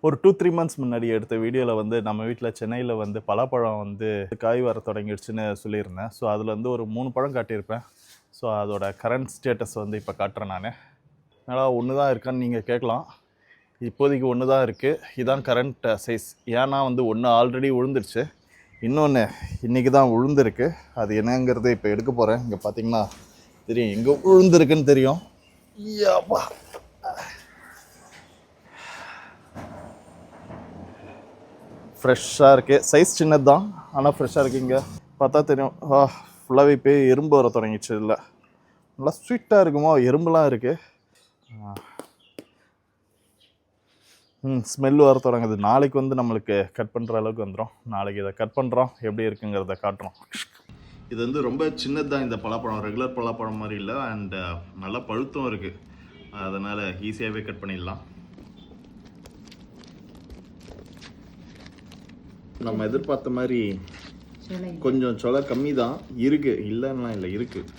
ஒரு 2-3 மந்த்ஸ் முன்னாடி எடுத்த வீடியோவில் வந்து நம்ம வீட்டில் சென்னையில் வந்து பலாப்பழம் வந்து காய் வர தொடங்கிடுச்சுன்னு சொல்லியிருந்தேன். ஸோ அதில் வந்து ஒரு 3 பழம் காட்டியிருப்பேன். ஸோ அதோட கரண்ட் ஸ்டேட்டஸ் வந்து இப்போ காட்டுறேன் நான். அதனால் ஒன்று தான் இருக்கான்னு நீங்கள் கேட்கலாம். இப்போதைக்கு ஒன்று தான் இருக்குது. இதுதான் கரண்ட் சைஸ். ஏன்னா வந்து ஒன்று ஆல்ரெடி விழுந்துருச்சு, இன்னொன்று இன்றைக்கி தான் விழுந்துருக்கு. அது என்னங்கிறது இப்போ எடுக்க போகிறேன். இங்கே பார்த்தீங்கன்னா தெரியும், எங்கே விழுந்துருக்குன்னு தெரியும். ஐயாப்பா, ஃப்ரெஷ்ஷாக இருக்குது. சைஸ் சின்னது தான், ஆனால் ஃப்ரெஷ்ஷாக இருக்குது. இங்கே பார்த்தா தெரியும், ஃபுல்லாகவே இப்போ எறும்பு வர தொடங்கிடுச்சு. இல்லை, நல்லா ஸ்வீட்டாக இருக்குமோ, எறும்புலாம் இருக்குது. ஸ்மெல் வர தொடங்குது. நாளைக்கு வந்து நம்மளுக்கு கட் பண்ணுற அளவுக்கு வந்துடும். நாளைக்கு இதை கட் பண்ணுறோம், எப்படி இருக்குங்கிறத காட்டுறோம். இது வந்து ரொம்ப சின்னது தான் இந்த பலாப்பழம், ரெகுலர் பலாப்பழம் மாதிரி இல்லை. அண்ட் நல்லா பழுத்தும் இருக்குது, அதனால் ஈஸியாகவே கட் பண்ணிடலாம். நம்ம எதிர்பார்த்த மாதிரி கொஞ்சம் சொலை கம்மி தான் இருக்குது, இல்லைன்னா இல்லை, இருக்குது.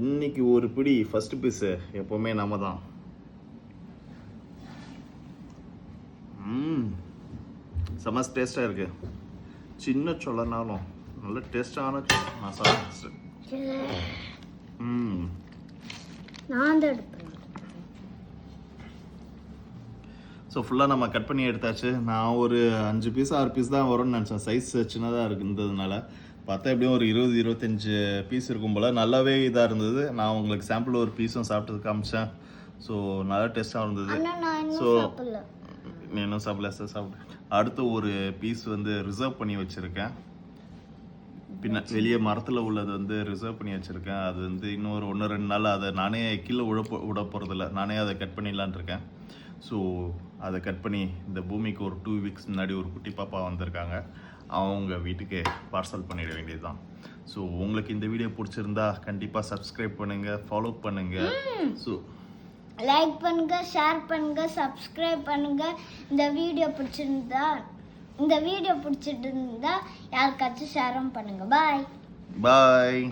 இன்னைக்கு ஒரு பிடி ஃபர்ஸ்ட் பீஸு எப்போவுமே நம்ம தான். செம்ம டேஸ்டாக இருக்குது. சின்ன சொலைனாலும் நல்ல டேஸ்டான நான் சாப்பிட்டேன். ஸோ ஃபுல்லாக நம்ம கட் பண்ணி எடுத்தாச்சு. நான் ஒரு 5 பீஸ் 6 பீஸ் தான் வரும்னு நினச்சேன். சைஸ் சின்னதாக இருந்ததுனால பார்த்தா எப்படியும் ஒரு 20-25 பீஸ் இருக்கும் போல். நல்லாவே இதாக இருந்தது. நான் உங்களுக்கு சாம்பிள் ஒரு பீஸும் சாப்பிட்டு காமிச்சேன். ஸோ நல்லா டேஸ்ட்டாக இருந்தது. ஸோ இன்னும் சாப்பிடல, சாப்பிட்டு அடுத்து ஒரு பீஸ் வந்து ரிசர்வ் பண்ணி வச்சுருக்கேன். பின்ன வெளியே மரத்தில் உள்ளது வந்து ரிசர்வ் பண்ணி வச்சுருக்கேன். அது வந்து இன்னும் ஒரு 1-2 நாள் அதை நானே கீழே விட போகிறதில்ல, நானே அதை கட் பண்ணிடலான் இருக்கேன். ஸோ அதை கட் பண்ணி இந்த பூமிக்கு ஒரு 2 வீக்ஸ் முன்னாடி ஒரு குட்டி பாப்பா வந்திருக்காங்க, அவங்க வீட்டுக்கு பார்சல் பண்ணிட வேண்டியது தான். ஸோ உங்களுக்கு இந்த வீடியோ பிடிச்சிருந்தா கண்டிப்பாக சப்ஸ்கிரைப் பண்ணுங்கள், ஃபாலோ பண்ணுங்கள். ஸோ லைக் பண்ணுங்கள், ஷேர் பண்ணுங்கள், சப்ஸ்கிரைப் பண்ணுங்கள். இந்த வீடியோ பிடிச்சிருந்தா யாருக்காச்சும் ஷேரும் பண்ணுங்கள். பாய் பாய்.